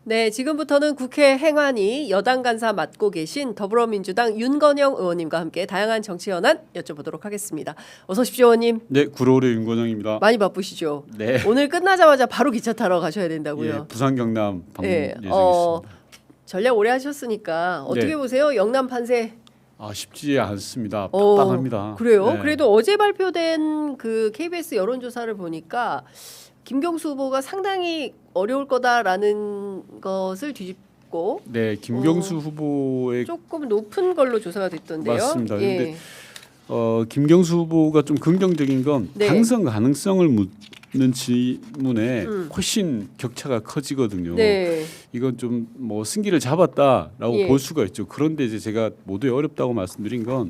네, 지금부터는 국회 행안위 여당 간사 맡고 계신 더불어민주당 윤건영 의원님과 함께 다양한 정치 현안 여쭤보도록 하겠습니다. 어서 오십시오, 의원님. 네, 구로울의 윤건영입니다. 많이 바쁘시죠? 네. 오늘 끝나자마자 바로 기차 타러 가셔야 된다고요. 예, 부산 경남 방문 네, 예정있습니다. 전략 오래 하셨으니까 어떻게 네. 보세요? 영남 판세. 쉽지 않습니다. 빡빡합니다. 그래요? 네. 그래도 어제 발표된 그 KBS 여론조사를 보니까 김경수 후보가 상당히 어려울 거다라는 것을 뒤집고 네, 김경수 후보의 조금 높은 걸로 조사가 됐던데요. 맞습니다. 예. 근데 김경수 후보가 좀 긍정적인 건 네. 당선 가능성을 묻는 질문에 훨씬 격차가 커지거든요. 네. 이건 좀 뭐 승기를 잡았다라고 예. 볼 수가 있죠. 그런데 이제 제가 모두에 어렵다고 말씀드린 건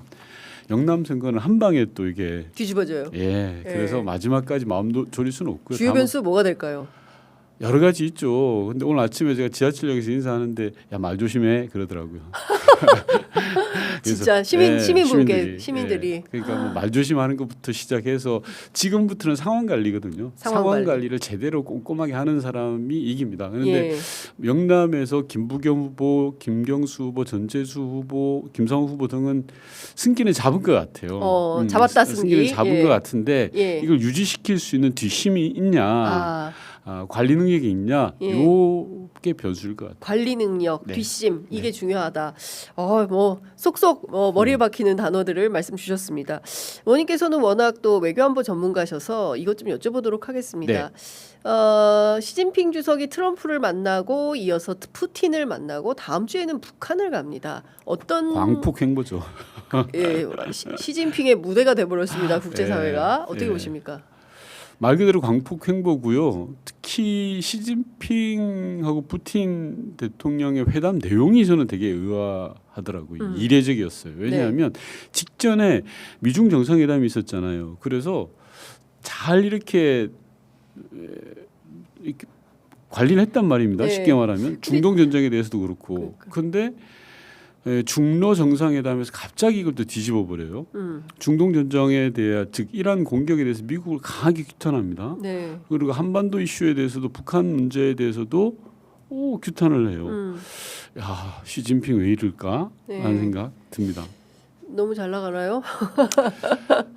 영남 선거는 한 방에 또 이게 뒤집어져요. 그래서 마지막까지 마음도 졸일 수는 없고요. 주요 다만 변수 뭐가 될까요? 여러 가지 있죠. 근데 오늘 아침에 제가 지하철역에서 인사하는데 야 말 조심해 그러더라고요. 진짜 시민들이 그러니까 뭐 말 조심하는 것부터 시작해서 지금부터는 상황 관리거든요. 상황 관리를 제대로 꼼꼼하게 하는 사람이 이깁니다. 그런데 영남에서 김부겸 후보, 김경수 후보, 전재수 후보, 김상우 후보 등은 승기는 잡은 것 같아요. 잡았다 승기. 승기는 잡은 것 같은데 예. 이걸 유지시킬 수 있는 뒷심이 있냐? 관리 능력이 있냐? 요게 변수일 것 같아요. 관리 능력, 네. 뒷심 이게 중요하다. 뭐 쏙쏙 머리에 박히는 단어들을 말씀 주셨습니다. 의원님께서는 워낙 또 외교안보 전문가셔서 이것 좀 여쭤보도록 하겠습니다. 시진핑 주석이 트럼프를 만나고 이어서 푸틴을 만나고 다음 주에는 북한을 갑니다. 어떤 광폭 행보죠. 시진핑의 무대가 돼버렸습니다. 국제사회가 어떻게 예. 보십니까? 말 그대로 광폭 행보고요. 특히 시진핑하고 푸틴 대통령의 회담 내용이 저는 되게 의아하더라고요. 이례적이었어요. 왜냐하면 직전에 미중 정상회담이 있었잖아요. 그래서 잘 이렇게 관리를 했단 말입니다. 네. 쉽게 말하면 중동 전쟁에 대해서도 그렇고. 그런데 중로 정상회담에서 갑자기 이걸 또 뒤집어 버려요. 중동 전쟁에 대해 즉 이란 공격에 대해서 미국을 강하게 규탄합니다. 네. 그리고 한반도 이슈에 대해서도 북한 문제에 대해서도 규탄을 해요. 야, 시진핑 왜 이럴까 하는 생각 듭니다. 너무 잘 나가나요?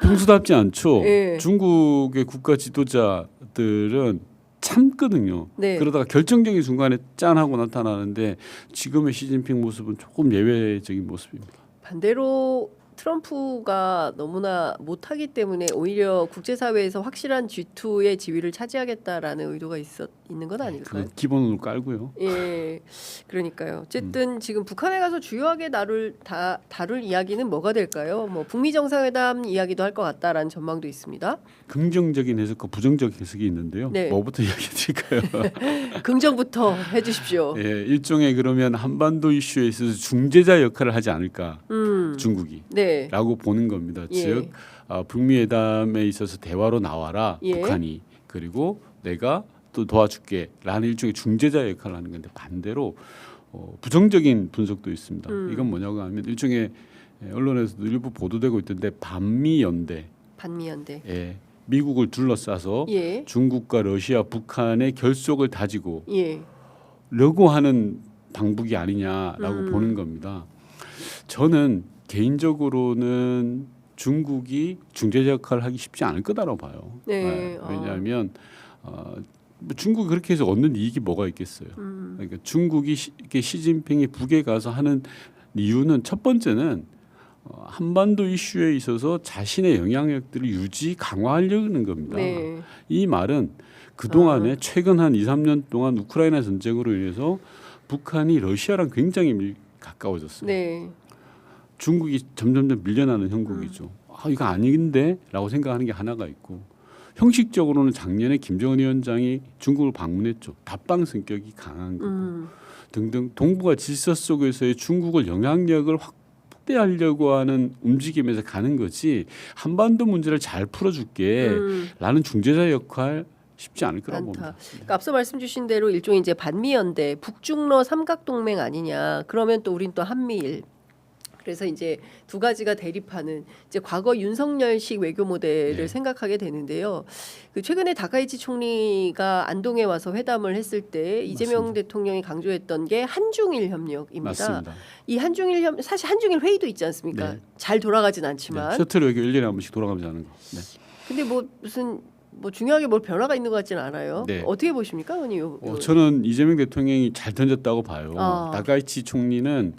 평소답지 않죠. 예. 중국의 국가 지도자들은 참거든요. 네. 그러다가 결정적인 순간에 짠 하고 나타나는데 지금의 시진핑 모습은 조금 예외적인 모습입니다. 반대로 트럼프가 너무나 못하기 때문에 오히려 국제사회에서 확실한 G2의 지위를 차지하겠다라는 의도가 있는 건 아닐까요? 그건 기본으로 깔고요. 예, 그러니까요. 어쨌든 지금 북한에 가서 주요하게 다룰 이야기는 뭐가 될까요? 뭐 북미 정상회담 이야기도 할 것 같다라는 전망도 있습니다. 긍정적인 해석과 부정적 해석이 있는데요. 네. 뭐부터 이야기해드릴까요? 긍정부터 해주십시오. 예, 일종의 그러면 한반도 이슈에 있어서 중재자 역할을 하지 않을까 중국이 네. 라고 보는 겁니다. 예. 즉 북미 회담에 있어서 대화로 나와라 예. 북한이 그리고 내가 또 도와줄게 라는 일종의 중재자 역할을 하는 건데 반대로 부정적인 분석도 있습니다. 이건 뭐냐고 하면 일종의 언론에서도 일부 보도되고 있던데 반미연대 반미연대. 미국을 둘러싸서 예. 중국과 러시아, 북한의 결속을 다지고 예. 려고 하는 방북이 아니냐라고 보는 겁니다. 저는 개인적으로는 중국이 중재자 역할을 하기 쉽지 않을 거다라고 봐요. 네. 왜냐하면 중국이 그렇게 해서 얻는 이익이 뭐가 있겠어요. 그러니까 중국이 시진핑이 북에 가서 하는 이유는 첫 번째는 한반도 이슈에 있어서 자신의 영향력들을 유지 강화하려는 겁니다. 네. 이 말은 그동안에 최근 한 2, 3년 동안 우크라이나 전쟁으로 인해서 북한이 러시아랑 굉장히 가까워졌어요. 네. 중국이 점점점 밀려나는 형국이죠. 이거 아닌데 라고 생각하는 게 하나가 있고 형식적으로는 작년에 김정은 위원장이 중국을 방문했죠. 답방 성격이 강한 거고 등등 동북아 질서 속에서의 중국을 영향력을 확대하려고 하는 움직임에서 가는 거지 한반도 문제를 잘 풀어줄게 라는 중재자 역할 쉽지 않을 거라고 봅니다. 그러니까 앞서 말씀 주신 대로 일종의 이제 반미연대 북중러 삼각동맹 아니냐. 그러면 또 우린 또 한미일 그래서 이제 두 가지가 대립하는 이제 과거 윤석열식 외교 모델을 네. 생각하게 되는데요. 그 최근에 다카이치 총리가 안동에 와서 회담을 했을 때 이재명 맞습니다. 대통령이 강조했던 게 한중일 협력입니다. 맞습니다. 이 한중일 사실 한중일 회의도 있지 않습니까? 네. 잘 돌아가진 않지만. 네. 셔틀 외교 1년에 한 번씩 돌아가면서 하는 거. 네. 근데 뭐 무슨 뭐 중요하게 뭘 변화가 있는 것 같지는 않아요. 네. 어떻게 보십니까, 의원님? 저는 이재명 대통령이 잘 던졌다고 봐요. 아. 다카이치 총리는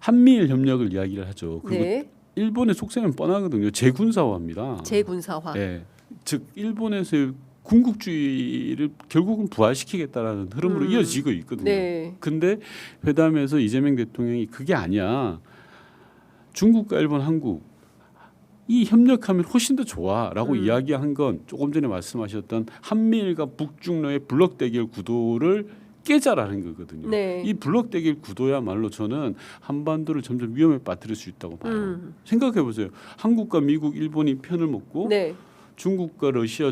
한미일 협력을 이야기를 하죠. 그리고 네, 일본의 속셈은 뻔하거든요. 재군사화입니다. 재군사화. 네. 즉 일본에서의 군국주의를 결국은 부활시키겠다라는 흐름으로 이어지고 있거든요. 네, 근데 회담에서 이재명 대통령이 그게 아니야. 중국과 일본, 한국 이 협력하면 훨씬 더 좋아라고 이야기한 건 조금 전에 말씀하셨던 한미일과 북중로의 블록 대결 구도를 깨자라는 거거든요. 네. 이 블록 대결 구도야말로 저는 한반도를 점점 위험에 빠뜨릴 수 있다고 봐요. 생각해 보세요. 한국과 미국, 일본이 편을 먹고 네, 중국과 러시아,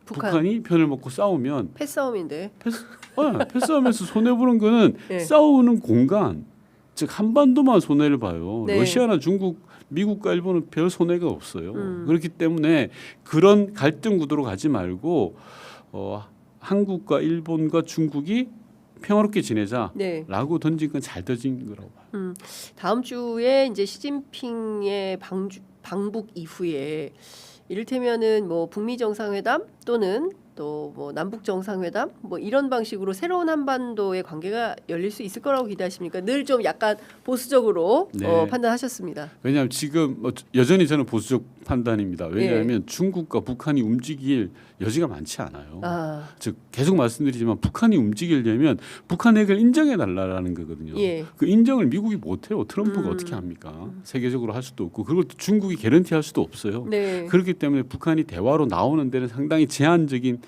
북한. 북한이 편을 먹고 싸우면 패싸움인데. 패싸움에서 손해 보는 거는 네. 싸우는 공간, 즉 한반도만 손해를 봐요. 네. 러시아나 중국, 미국과 일본은 별 손해가 없어요. 그렇기 때문에 그런 갈등 구도로 가지 말고 한국과 일본과 중국이 평화롭게 지내자라고 네. 던진 건 잘 던진 거라고 봐요. 다음 주에 이제 시진핑의 방북 이후에 이를테면은 뭐 북미 정상회담 또는 또 뭐 남북 정상회담 뭐 이런 방식으로 새로운 한반도의 관계가 열릴 수 있을 거라고 기대하십니까? 늘 좀 약간 보수적으로 네. 판단하셨습니다. 왜냐하면 지금 여전히 저는 보수적 판단입니다. 왜냐하면 중국과 북한이 움직일 여지가 많지 않아요. 아, 즉 계속 말씀드리지만 북한이 움직이려면 북한 핵을 인정해 달라라는 거거든요. 예. 그 인정을 미국이 못해요. 트럼프가 어떻게 합니까? 세계적으로 할 수도 없고 그걸 또 중국이 개런티할 수도 없어요. 네. 그렇기 때문에 북한이 대화로 나오는 데는 상당히 제한적인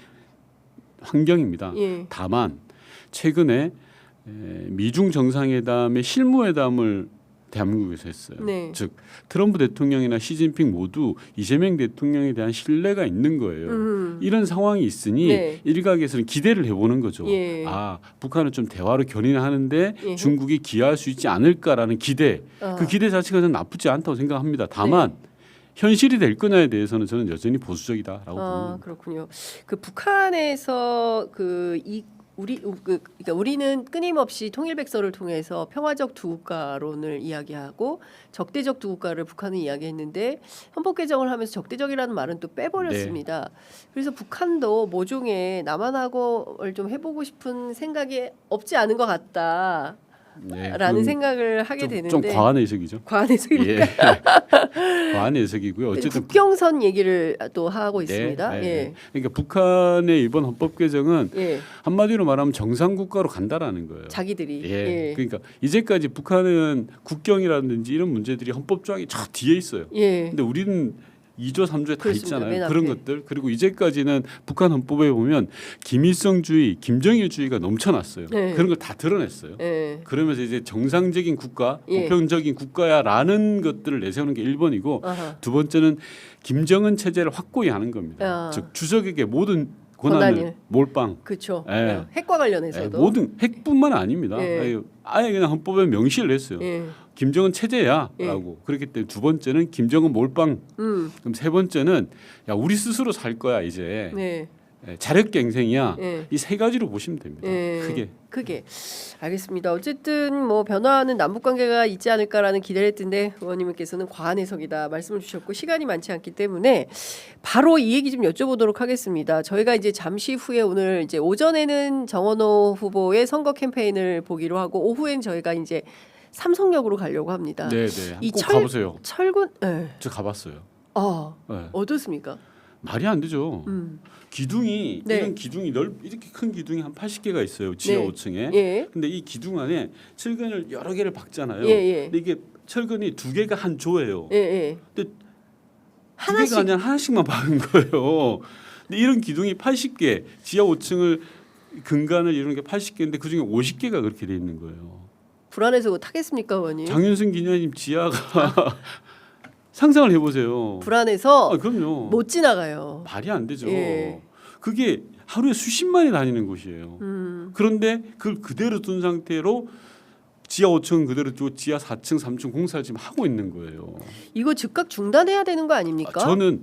환경입니다. 예. 다만 최근에 미중 정상회담의 실무회담을 대한민국에서 했어요. 네. 즉 트럼프 대통령이나 시진핑 모두 이재명 대통령에 대한 신뢰가 있는 거예요. 이런 상황이 있으니 네. 일각에서는 기대를 해보는 거죠. 예. 아 북한은 좀 대화로 견인하는데 예. 중국이 기여할 수 있지 않을까라는 기대. 그 기대 자체가 저는 나쁘지 않다고 생각합니다. 다만 현실이 될 거냐에 대해서는 저는 여전히 보수적이다라고 봅니다. 그렇군요. 그 북한에서 그러니까 우리는 끊임없이 통일백서를 통해서 평화적 두 국가론을 이야기하고 적대적 두 국가를 북한은 이야기했는데 헌법 개정을 하면서 적대적이라는 말은 또 빼버렸습니다. 그래서 북한도 모종의 남한하고를 좀 해보고 싶은 생각이 없지 않은 것 같다. 네, 라는 생각을 하게 되는데 좀 과한 해석이죠. 과한 해석입니까? 예. 과한 해석이고요. 어쨌든 국경선 얘기를 또 하고 있습니다. 네, 예. 네. 그러니까 북한의 이번 헌법 개정은 예. 한마디로 말하면 정상 국가로 간다라는 거예요. 자기들이 예. 그러니까 이제까지 북한은 국경이라든지 이런 문제들이 헌법 조항이 저 뒤에 있어요. 예. 근데 우리는 2조, 3조에 다 그렇습니다. 맨 있잖아요. 앞에. 그런 것들. 그리고 이제까지는 북한 헌법에 보면 김일성주의, 김정일주의가 넘쳐났어요. 네. 그런 걸 다 드러냈어요. 예. 그러면서 이제 정상적인 국가, 예. 보편적인 국가야라는 것들을 내세우는 게 1번이고 아하. 두 번째는 김정은 체제를 확고히 하는 겁니다. 아. 즉 주석에게 모든 권한을 권한을. 몰빵. 그렇죠. 예. 핵과 관련해서도 모든 핵뿐만 아닙니다. 예. 아예 그냥 헌법에 명시를 했어요. 예. 김정은 체제야라고. 그렇기 때문에 두 번째는 김정은 몰빵. 그럼 세 번째는 야 우리 스스로 살 거야 이제. 네. 자력갱생이야. 예. 이 세 가지로 보시면 됩니다. 예. 크게 알겠습니다. 어쨌든 뭐 변화하는 남북 관계가 있지 않을까라는 기대를 했던데 의원님께서는 과한 해석이다 말씀을 주셨고 시간이 많지 않기 때문에 바로 이 얘기 좀 여쭤보도록 하겠습니다. 저희가 이제 잠시 후에 오늘 이제 오전에는 정원호 후보의 선거 캠페인을 보기로 하고 오후엔 저희가 이제 삼성역으로 가려고 합니다. 네. 이 꼭 가보세요. 철근 저 가봤어요. 네. 어떻습니까? 말이 안 되죠. 기둥이 네. 이런 기둥이 이렇게 큰 기둥이 한 80개가 있어요. 지하 네. 5층에. 예. 근데 이 기둥 안에 철근을 여러 개를 박잖아요. 예. 근데 이게 철근이 두 개가 한 조예요. 예. 근데 하나씩. 두 개가 아니라 하나씩만 박은 거예요. 근데 이런 기둥이 80개, 지하 5층을 근간을 이루는 게 80개인데 그중에 50개가 그렇게 돼 있는 거예요. 불안해서 그거 타겠습니까, 의원님? 장윤승 기자님 지하가 상상을 해보세요. 불안해서 그럼요. 못 지나가요. 말이 안 되죠. 예. 그게 하루에 수십만이 다니는 곳이에요. 그런데 그걸 그대로 둔 상태로 지하 5층은 그대로 또 지하 4층, 3층 공사를 지금 하고 있는 거예요. 이거 즉각 중단해야 되는 거 아닙니까? 저는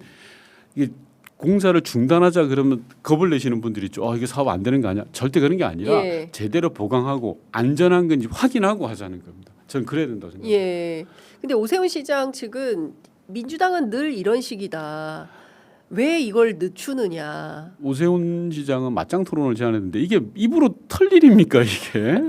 이게 공사를 중단하자 그러면 겁을 내시는 분들이 있죠. 이게 사업 안 되는 거 아니야? 절대 그런 게 아니라 예. 제대로 보강하고 안전한 건지 확인하고 하자는 겁니다. 저는 그래야 된다고 생각합니다. 예. 근데 오세훈 시장 측은 민주당은 늘 이런 식이다. 왜 이걸 늦추느냐. 오세훈 시장은 맞짱 토론을 제안했는데 이게 입으로 털 일입니까 이게?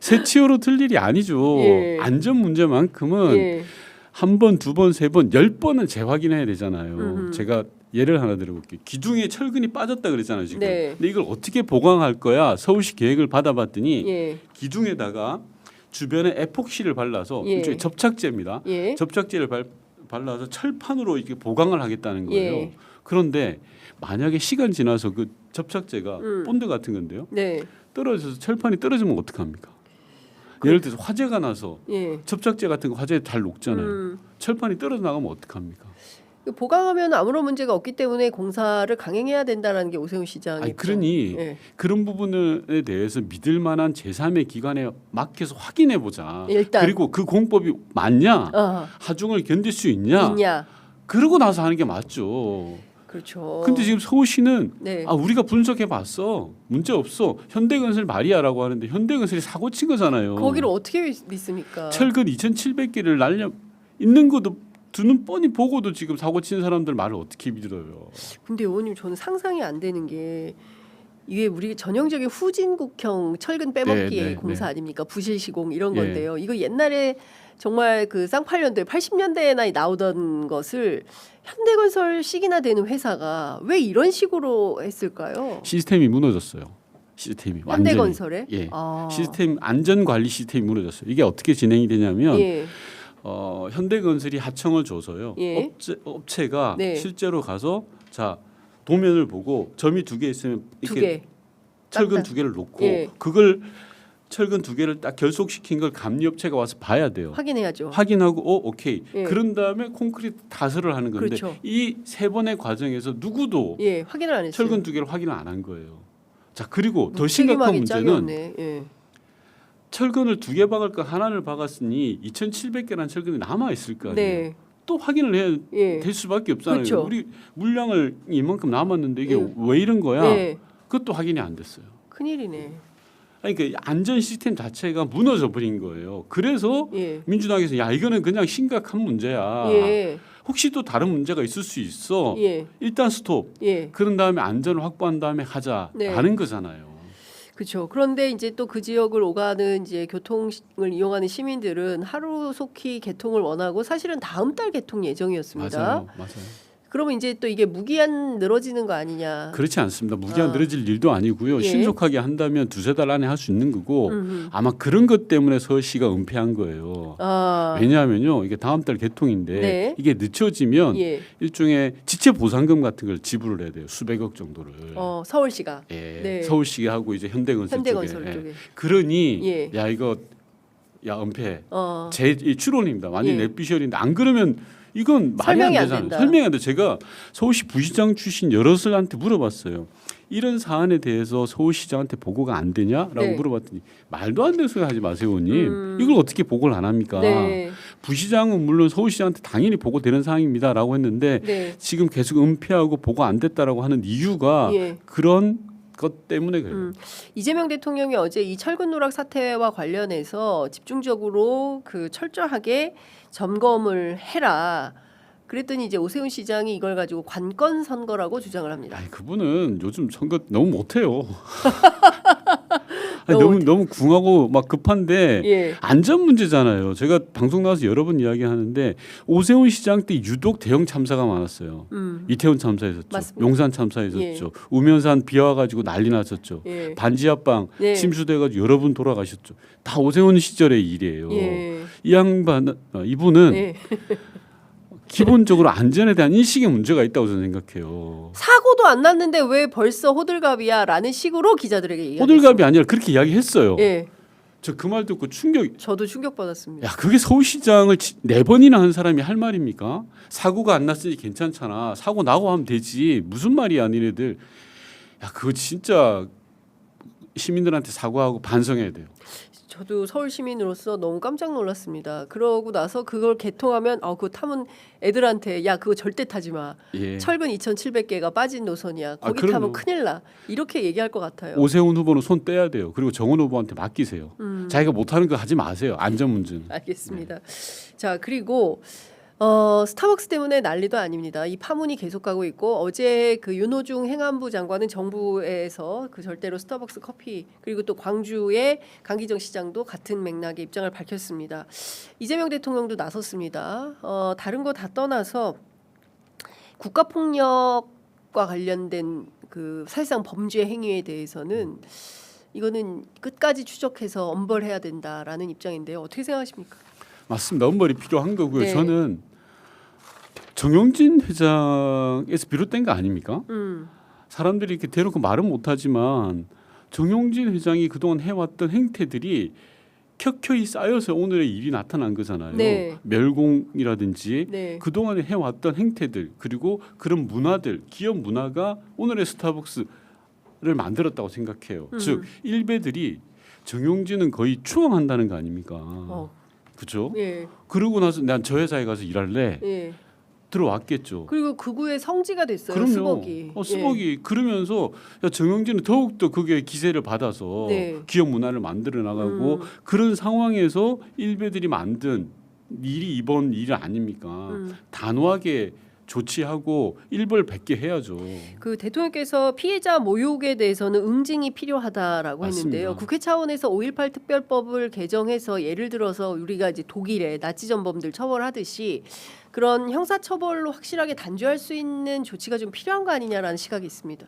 새치어로 틀 일이 아니죠. 예. 안전 문제만큼은 예. 한 번, 두 번, 세 번, 10번은 재확인해야 되잖아요. 제가 예를 하나 들어볼게요. 기둥에 철근이 빠졌다 그랬잖아요 지금. 네. 근데 이걸 어떻게 보강할 거야? 서울시 계획을 받아봤더니 예. 기둥에다가 주변에 에폭시를 발라서 예. 일종의 접착제입니다. 예. 접착제를 발라서 철판으로 이렇게 보강을 하겠다는 거예요. 예. 그런데 만약에 시간 지나서 그 접착제가 본드 같은 건데요. 네. 떨어져서 철판이 떨어지면 어떡합니까? 예를 들어서 화재가 나서 예. 접착제 같은 거 화재에 잘 녹잖아요. 철판이 떨어져 나가면 어떡합니까? 보강하면 아무런 문제가 없기 때문에 공사를 강행해야 된다는 게 오세훈 시장의 아니, 입장. 그러니 예. 그런 부분에 대해서 믿을 만한 제3의 기관에 맡겨서 확인해 보자. 일단. 그리고 그 공법이 맞냐? 어, 하중을 견딜 수 있냐? 있냐. 그러고 나서 하는 게 맞죠. 그렇죠. 근데 지금 서울시는 네. 우리가 분석해 봤어. 문제 없어. 현대건설 말이야라고 하는데 현대건설이 사고 친 거잖아요. 거기를 어떻게 믿습니까? 철근 2,700개를 날려 있는 것도 두눈 뻔히 보고도 지금 사고 친 사람들 말을 어떻게 믿어요? 근데 의원님 저는 상상이 안 되는 게 이게 우리 전형적인 후진국형 철근 빼먹기 네, 네, 공사 네. 아닙니까? 부실시공 이런 예. 건데요. 이거 옛날에 정말 그 쌍팔년도에 80년대에나 나오던 것을 현대건설식이나 되는 회사가 왜 이런 식으로 했을까요? 시스템이 무너졌어요. 시스템이 완전히. 현대건설에? 예. 아. 시스템 안전 관리 시스템이 무너졌어요. 이게 어떻게 진행이 되냐면 예. 현대건설이 하청을 줘서요. 예. 업체가 네. 실제로 가서 자 도면을 보고 점이 2개 있으면 두 이렇게 개. 철근 딴다. 2개를 놓고 예. 그걸 철근 2개를 딱 결속시킨 걸 감리업체가 와서 봐야 돼요. 확인해야죠. 확인하고 오케이. 예. 그런 다음에 콘크리트 타설을 하는 건데 그렇죠. 이 세 번의 과정에서 누구도 예, 확인을 안 했어요. 철근 2개를 확인을 안 한 거예요. 자 그리고 더 책임하기 심각한 문제는 짝이 없네. 예. 철근을 2개 박을 거 하나를 박았으니 2,700개라는 철근이 남아 있을 거 아니에요. 네. 또 확인을 해야 예. 될 수밖에 없잖아요. 그렇죠. 우리 물량을 이만큼 남았는데 이게 예. 왜 이런 거야? 예. 그것도 확인이 안 됐어요. 큰일이네. 아니, 그러니까 안전 시스템 자체가 무너져 버린 거예요. 그래서 예. 민주당에서 야 이거는 그냥 심각한 문제야. 예. 혹시 또 다른 문제가 있을 수 있어. 예. 일단 스톱. 예. 그런 다음에 안전을 확보한 다음에 하자라는 네. 거잖아요. 그렇죠. 그런데 이제 또 그 지역을 오가는 이제 교통을 이용하는 시민들은 하루속히 개통을 원하고 사실은 다음 달 개통 예정이었습니다. 맞아요, 맞아요. 그러면 이제 또 이게 무기한 늘어지는 거 아니냐? 그렇지 않습니다. 무기한 아. 늘어질 일도 아니고요. 예. 신속하게 한다면 2-3달 안에 할 수 있는 거고 음흠. 아마 그런 것 때문에 서울시가 은폐한 거예요. 아. 왜냐하면요, 이게 다음 달 개통인데 네. 이게 늦춰지면 예. 일종의 지체 보상금 같은 걸 지불을 해야 돼요. 수백억 정도를. 서울시가 예, 네. 서울시가 하고 이제 현대건설, 현대건설 쪽에. 쪽에. 예. 그러니 예. 야 이거 야 은폐 어. 이 추론입니다. 완전 예. 넷비셜인데 안 그러면 이건 말이 안 설명이 안 되잖아요. 된다. 설명이 안 돼. 제가 서울시 부시장 출신 여럿한테 물어봤어요. 이런 사안에 대해서 서울시장한테 보고가 안 되냐라고 네. 물어봤더니 말도 안 되는 소리 하지 마세요, 의원님. 이걸 어떻게 보고를 안 합니까? 네. 부시장은 물론 서울시장한테 당연히 보고되는 사항입니다라고 했는데 네. 지금 계속 은폐하고 보고 안 됐다라고 하는 이유가 예. 그런 것 때문에 그래요. 이재명 대통령이 어제 이 철근 누락 사태와 관련해서 집중적으로 그 철저하게 점검을 해라. 그랬더니 이제 오세훈 시장이 이걸 가지고 관건 선거라고 주장을 합니다. 아니, 그분은 요즘 선거 너무 못해요. 아니, 너무 궁하고 막 급한데 예. 안전 문제잖아요. 제가 방송 나와서 여러 번 이야기하는데 오세훈 시장 때 유독 대형 참사가 많았어요. 이태원 참사 있었죠. 맞습니다. 용산 참사 있었죠. 우면산 비 와가지고 난리 났었죠. 예. 반지하방 네. 침수돼가지고 여러 분 돌아가셨죠. 다 오세훈 시절의 일이에요. 예. 이 양반 이분은 예. 기본적으로 안전에 대한 인식에 문제가 있다고 저는 생각해요. 사고도 안 났는데 왜 벌써 호들갑이야라는 식으로 기자들에게 얘기했어요. 호들갑이 아니라 그렇게 이야기했어요. 예. 저 그 말 듣고 충격. 저도 충격받았습니다. 야, 그게 서울시장을 4번이나 한 사람이 할 말입니까? 사고가 안 났으니 괜찮잖아. 사고 나고 하면 되지. 무슨 말이야, 니네들. 야, 그거 진짜 시민들한테 사과하고 반성해야 돼요. 저도 서울 시민으로서 너무 깜짝 놀랐습니다. 그러고 나서 그걸 개통하면 그거 타면 애들한테 야 그거 절대 타지 마. 예. 철근 2,700개가 빠진 노선이야. 거기 그럼요. 타면 큰일 나. 이렇게 얘기할 것 같아요. 오세훈 후보는 손 떼야 돼요. 그리고 정원 후보한테 맡기세요. 자기가 못하는 거 하지 마세요. 안전 문제는. 알겠습니다. 자 그리고 스타벅스 때문에 난리도 아닙니다. 이 파문이 계속 가고 있고 어제 그 윤호중 행안부 장관은 정부에서 그 절대로 스타벅스 커피 그리고 또 광주의 강기정 시장도 같은 맥락의 입장을 밝혔습니다. 이재명 대통령도 나섰습니다. 다른 거 다 떠나서 국가폭력과 관련된 그 사실상 범죄 행위에 대해서는 이거는 끝까지 추적해서 엄벌해야 된다라는 입장인데요. 어떻게 생각하십니까? 맞습니다. 엄벌이 필요한 거고요. 네. 저는 정영진 회장에서 비롯된 거 아닙니까? 사람들이 이렇게 대놓고 말은 못하지만 정영진 회장이 그동안 해왔던 행태들이 켜켜이 쌓여서 오늘의 일이 나타난 거잖아요. 네. 멸공이라든지 네. 그동안에 해왔던 행태들 그리고 그런 문화들 기업 문화가 오늘의 스타벅스를 만들었다고 생각해요. 즉 일베들이 정영진은 거의 추앙한다는 거 아닙니까? 그렇죠? 예. 그러고 나서 난 저 회사에 가서 일할래 예. 들어왔겠죠. 그리고 극우의 성지가 됐어요. 그럼요. 스벅이. 스벅이 그러면서 야, 정영진은 더욱더 그게 기세를 받아서 네. 기업 문화를 만들어 나가고 그런 상황에서 일베들이 만든 일이 이번 일 아닙니까? 단호하게 조치하고 일벌백계 해야죠. 그 대통령께서 피해자 모욕에 대해서는 응징이 필요하다라고 맞습니다. 했는데요. 국회 차원에서 5.18 특별법을 개정해서 예를 들어서 우리가 이제 독일의 나치 전범들 처벌하듯이 그런 형사 처벌로 확실하게 단죄할 수 있는 조치가 좀 필요한 거 아니냐라는 시각이 있습니다.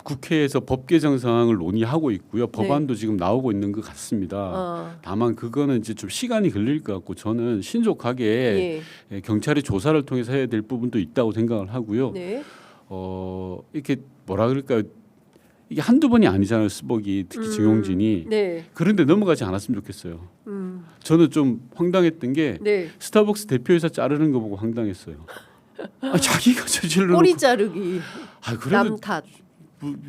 국회에서 법 개정 사항을 논의하고 있고요. 법안도 지금 나오고 있는 것 같습니다. 다만 그거는 이제 좀 시간이 걸릴 것 같고 저는 신속하게 경찰이 조사를 통해서 해야 될 부분도 있다고 생각을 하고요. 네. 이렇게 뭐라 그럴까요? 이게 한두 번이 아니잖아요. 스벅이 특히 정용진이. 네. 그런데 넘어가지 않았으면 좋겠어요. 저는 좀 황당했던 게 네. 스타벅스 대표이사 자르는 거 보고 황당했어요. 자기가 저질러 꼬리 자르기, 그래도 남 탓.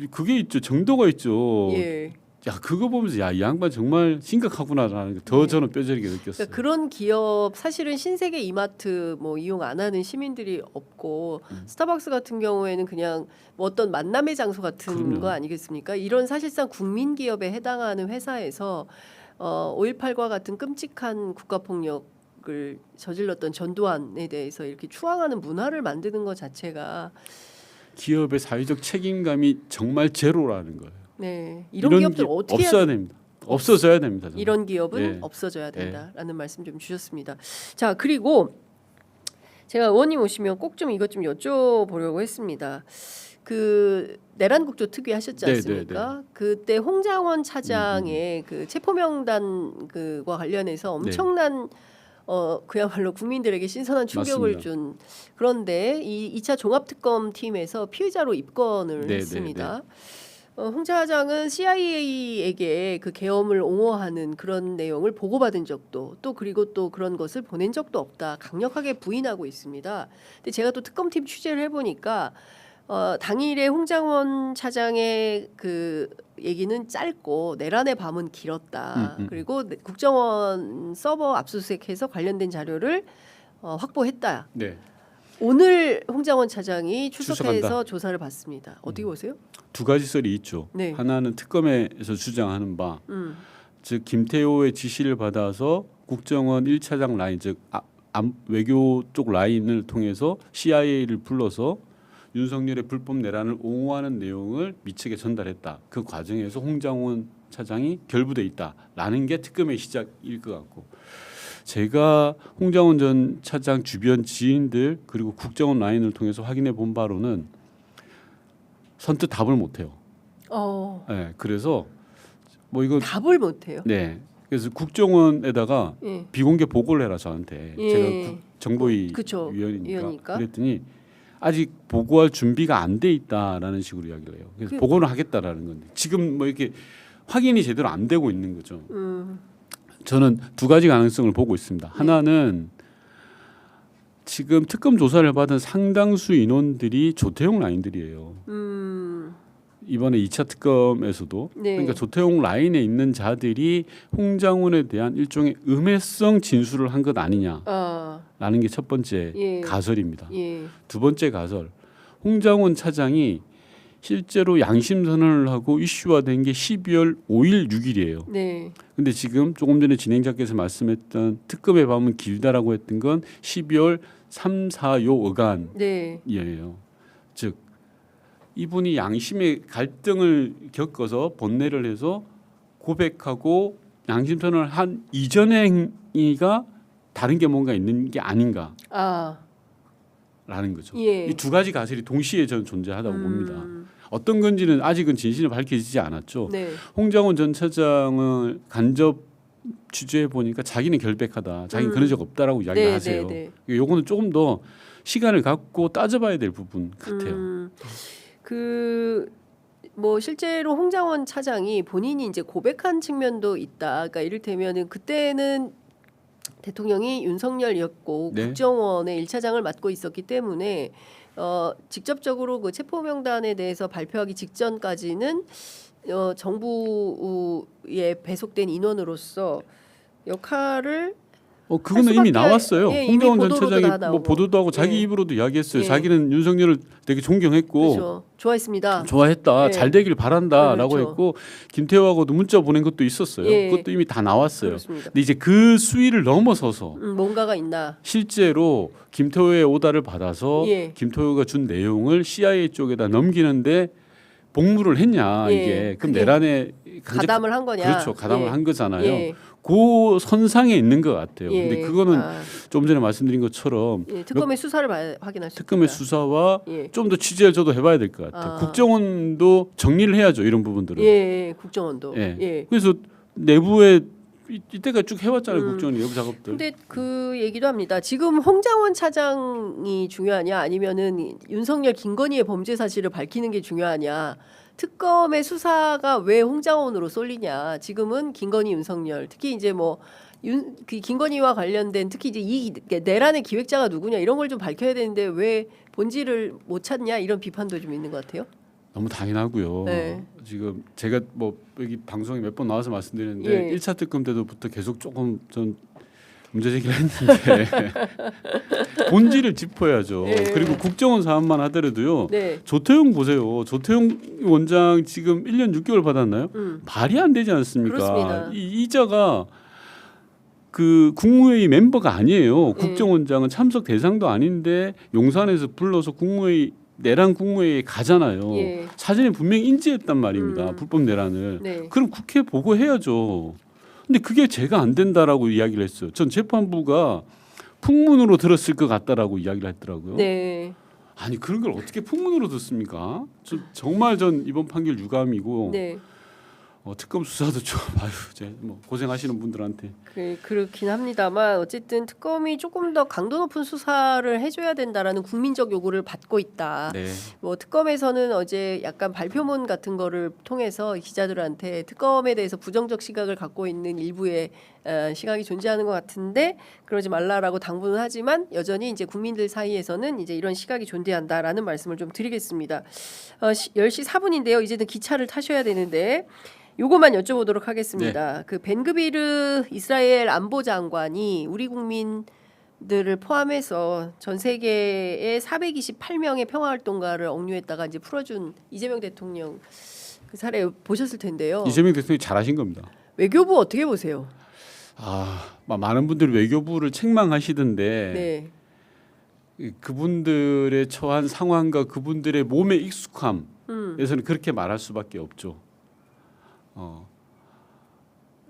그게 있죠. 정도가 있죠. 예. 야 그거 보면서 야 이 양반 정말 심각하구나라는 게 더 저는 뼈저리게 느꼈어요. 그러니까 그런 기업 사실은 신세계 이마트 뭐 이용 안 하는 시민들이 없고 스타벅스 같은 경우에는 그냥 뭐 어떤 만남의 장소 같은 그럼요. 거 아니겠습니까? 이런 사실상 국민 기업에 해당하는 회사에서 5.18과 같은 끔찍한 국가 폭력을 저질렀던 전두환에 대해서 이렇게 추앙하는 문화를 만드는 것 자체가 기업의 사회적 책임감이 정말 제로라는 거예요. 네 이런 기업들 어떻게 해야 없어야 됩니다. 없어져야 됩니다. 저는. 이런 기업은 네. 없어져야 된다라는 말씀 좀 주셨습니다. 자 그리고 제가 의원님 오시면 꼭 좀 이것 좀 여쭤보려고 했습니다. 그 내란국조 특위 하셨지 않습니까? 그때 홍장원 차장의 그 체포명단 그와 관련해서 엄청난 그야말로 국민들에게 신선한 충격을 맞습니다. 준 그런데 이 2차 종합특검 팀에서 피의자로 입건을 했습니다. 홍 차장은 CIA에게 그 계엄을 옹호하는 그런 내용을 보고받은 적도 또 그리고 또 그런 것을 보낸 적도 없다 강력하게 부인하고 있습니다. 근데 제가 또 특검팀 취재를 해보니까 당일에 홍장원 차장의 그 얘기는 짧고 내란의 밤은 길었다. 그리고 국정원 서버 압수수색해서 관련된 자료를 확보했다. 네. 오늘 홍장원 차장이 출석해서 출석한다. 조사를 받습니다. 어떻게 보세요? 두 가지 썰이 있죠. 네. 하나는 특검에서 주장하는 바, 즉 김태호의 지시를 받아서 국정원 1차장 라인, 즉 외교 쪽 라인을 통해서 CIA를 불러서 윤석열의 불법 내란을 옹호하는 내용을 미측에 전달했다. 그 과정에서 홍장원 차장이 결부돼 있다라는 게 특검의 시작일 것 같고, 제가 홍장원 전 차장 주변 지인들 그리고 국정원 라인을 통해서 확인해 본 바로는 선뜻 답을 못해요. 네, 그래서 뭐 이거 답을 못해요. 네, 그래서 국정원에다가 예. 비공개 보고를 해라 저한테. 예. 제가 정보위 그쵸, 위원이니까. 위원이니까. 그랬더니 아직 보고할 준비가 안 돼 있다라는 식으로 이야기를 해요. 그래서 보고를 하겠다라는 건데 지금 뭐 이렇게 확인이 제대로 안 되고 있는 거죠. 저는 두 가지 가능성을 보고 있습니다. 하나는 지금 특검 조사를 받은 상당수 인원들이 조태용 라인들이에요. 이번에 2차 특검에서도 네. 그러니까 조태용 라인에 있는 자들이 홍장훈에 대한 일종의 음해성 진술을 한 것 아니냐라는 아, 게 첫 번째 예. 가설입니다. 예. 두 번째 가설, 홍장훈 차장이 실제로 양심 선언을 하고 이슈화된 게 12월 5일, 6일이에요. 네. 근데 지금 조금 전에 진행자께서 말씀했던 특검의 밤은 길다라고 했던 건 12월 3, 4, 요 어간이에요. 네. 즉 이분이 양심의 갈등을 겪어서 번뇌를 해서 고백하고 양심 선언을 한 이전의 행위가 다른 게 뭔가 있는 게 아닌가라는 아, 거죠. 예. 이 두 가지 가설이 동시에 저는 존재하다고 봅니다. 어떤 건지는 아직은 진실이 밝혀지지 않았죠. 네. 홍장훈 전 차장을 간접 취재해 보니까 자기는 결백하다, 자기는 그런 적 없다라고 이야기를 네, 하세요. 네, 요거는 조금 더 시간을 갖고 따져봐야 될 부분 같아요. 뭐 실제로 홍장원 차장이 본인이 이제 고백한 측면도 있다. 그러니까 이를테면은 그때는 대통령이 윤석열이었고 네. 국정원의 1차장을 맡고 있었기 때문에 직접적으로 그 체포 명단에 대해서 발표하기 직전까지는 정부에 배속된 인원으로서 역할을 그거는 할 이미 수밖에- 나왔어요. 예, 이미 홍장훈 전 보도로도 차장이 다 나오고. 뭐 보도도 하고 자기 예. 입으로도 이야기했어요. 예. 자기는 윤석열을 되게 존경했고 그렇죠. 좋아했습니다. 좋아했다, 예. 잘 되길 바란다라고 그렇죠. 했고 김태호하고도 문자 보낸 것도 있었어요. 예. 그것도 이미 다 나왔어요. 그렇습니다. 근데 이제 그 수위를 넘어서서 뭔가가 있나? 실제로 김태호의 오다를 받아서 예. 김태호가 준 내용을 CIA 쪽에다 넘기는데 복무를 했냐 예. 이게 그럼 그게 내란에 가담을 한 거냐? 그렇죠, 가담을 예. 한 거잖아요. 예. 그 선상에 있는 것 같아요. 예. 근데 그거는 아, 좀 전에 말씀드린 것처럼 예. 특검의 수사를 확인할 수 특검의 있다. 수사와 예. 좀 더 취재를 저도 해봐야 될 것 같아요. 아. 국정원도 정리를 해야죠, 이런 부분들은. 예, 국정원도. 예. 예. 그래서 내부에 이때까지 쭉 해왔잖아요, 국정원 내부 작업들. 근데 그 얘기도 합니다. 지금 홍장원 차장이 중요하냐 아니면은 윤석열 김건희의 범죄 사실을 밝히는 게 중요하냐. 특검의 수사가 왜 홍장원으로 쏠리냐. 지금은 김건희, 윤석열. 특히 이제 뭐 그 김건희와 관련된 특히 이제 이 내란의 기획자가 누구냐 이런 걸 좀 밝혀야 되는데 왜 본질을 못 찾냐 이런 비판도 좀 있는 것 같아요. 너무 당연하고요. 네. 지금 제가 뭐 여기 방송에 몇 번 나와서 말씀드렸는데 예. 1차 특검 때부터 계속 조금 전 문제 제기를 했는데 본질을 짚어야죠. 예. 그리고 국정원 사안만 하더라도요. 네. 조태용 보세요. 조태용 원장 지금 1년 6개월 받았나요? 말이 안 되지 않습니까? 그렇습니다. 이 이자가 그 국무회의 멤버가 아니에요. 예. 국정원장은 참석 대상도 아닌데 용산에서 불러서 국무회의 내란 국무회의에 가잖아요. 예. 사전에 분명히 인지했단 말입니다. 불법 내란을. 네. 그럼 국회에 보고해야죠. 근데 그게 제가 안 된다라고 이야기를 했어요. 전 재판부가 풍문으로 들었을 것 같다라고 이야기를 했더라고요. 네. 아니 그런 걸 어떻게 풍문으로 듣습니까? 정말 전 이번 판결 유감이고 네. 특검 수사도 좀 아유 이제 뭐 고생하시는 분들한테 그렇긴 합니다만 어쨌든 특검이 조금 더 강도 높은 수사를 해줘야 된다라는 국민적 요구를 받고 있다. 네. 뭐 특검에서는 어제 약간 발표문 같은 거를 통해서 기자들한테 특검에 대해서 부정적 시각을 갖고 있는 일부의 시각이 존재하는 것 같은데 그러지 말라라고 당부는 하지만 여전히 이제 국민들 사이에서는 이제 이런 시각이 존재한다라는 말씀을 좀 드리겠습니다. 10시 4분인데요. 이제는 기차를 타셔야 되는데 요것만 여쭤보도록 하겠습니다. 그 벤그비르 이스라엘 안보장관이 우리 국민들을 포함해서 전 세계의 428명의 평화활동가를 억류했다가 이제 풀어준 이재명 대통령 그 사례 보셨을 텐데요. 이재명 대통령이 잘하신 겁니다. 외교부 어떻게 보세요? 많은 분들이 외교부를 책망하시던데 그분들의 처한 상황과 그분들의 몸의 익숙함에서는 그렇게 말할 수밖에 없죠.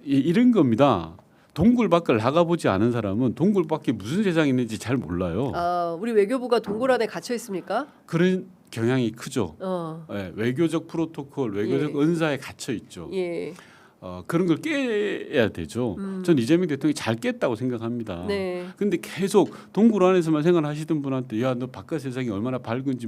이런 겁니다. 동굴 밖을 나가보지 않은 사람은 동굴 밖에 무슨 세상이 있는지 잘 몰라요. 우리 외교부가 동굴 안에 갇혀 있습니까? 그런 경향이 크죠. 예. 외교적 프로토콜, 외교적 예. 은사에 갇혀 있죠. 예. 그런 걸 깨야 되죠. 전 이재명 대통령이 잘 깼다고 생각합니다. 네. 근데 계속 동굴 안에서만 생활하시던 분한테 야 너 바깥 세상이 얼마나 밝은지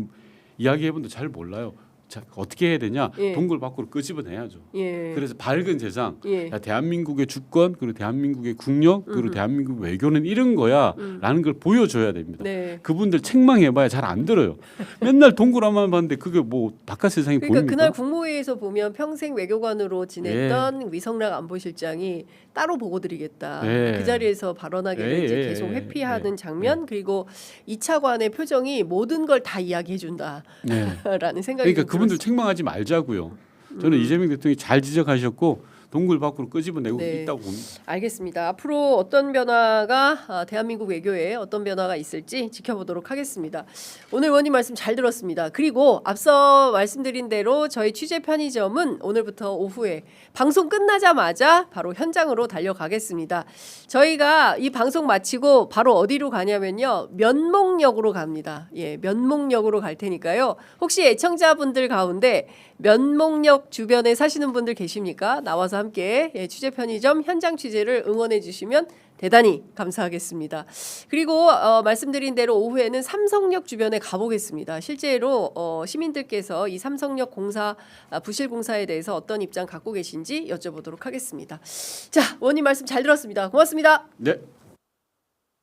이야기해본도 잘 몰라요. 자, 어떻게 해야 되냐? 예. 동굴 밖으로 끄집어내야죠. 예. 그래서 밝은 세상, 예. 야, 대한민국의 주권 그리고 대한민국의 국력 그리고 대한민국 외교는 이런 거야라는 걸 보여줘야 됩니다. 네. 그분들 책망해봐야 잘 안 들어요. 맨날 동굴 앞만 봤는데 그게 뭐 바깥 세상이 그러니까 보입니까? 그날 국무회의에서 보면 평생 외교관으로 지냈던 위성락 안보실장이 따로 보고드리겠다. 예. 그 자리에서 발언하기를 예, 이제 예, 계속 예, 회피하는 예, 장면 그리고 2차관의 표정이 모든 걸 다 이야기해준다라는 네. 생각이 그러니까 좀 그분들 들었어요. 책망하지 말자고요. 저는 이재명 대통령이 잘 지적하셨고 동굴 밖으로 끄집어내고 네. 있다고 봅니다. 알겠습니다. 앞으로 어떤 변화가 대한민국 외교에 어떤 변화가 있을지 지켜보도록 하겠습니다. 오늘 의원님 말씀 잘 들었습니다. 그리고 앞서 말씀드린 대로 저희 취재 편의점은 오늘부터 오후에 방송 끝나자마자 바로 현장으로 달려가겠습니다. 저희가 이 방송 마치고 바로 어디로 가냐면요. 면목역으로 갑니다. 예, 면목역으로 갈 테니까요. 혹시 애청자분들 가운데 면목역 주변에 사시는 분들 계십니까? 나와서 함께 취재 편의점 현장 취재를 응원해 주시면 대단히 감사하겠습니다. 그리고 말씀드린 대로 오후에는 삼성역 주변에 가보겠습니다. 실제로 시민들께서 이 삼성역 공사 부실 공사에 대해서 어떤 입장 갖고 계신지 여쭤보도록 하겠습니다. 자, 의원님 말씀 잘 들었습니다. 고맙습니다. 네.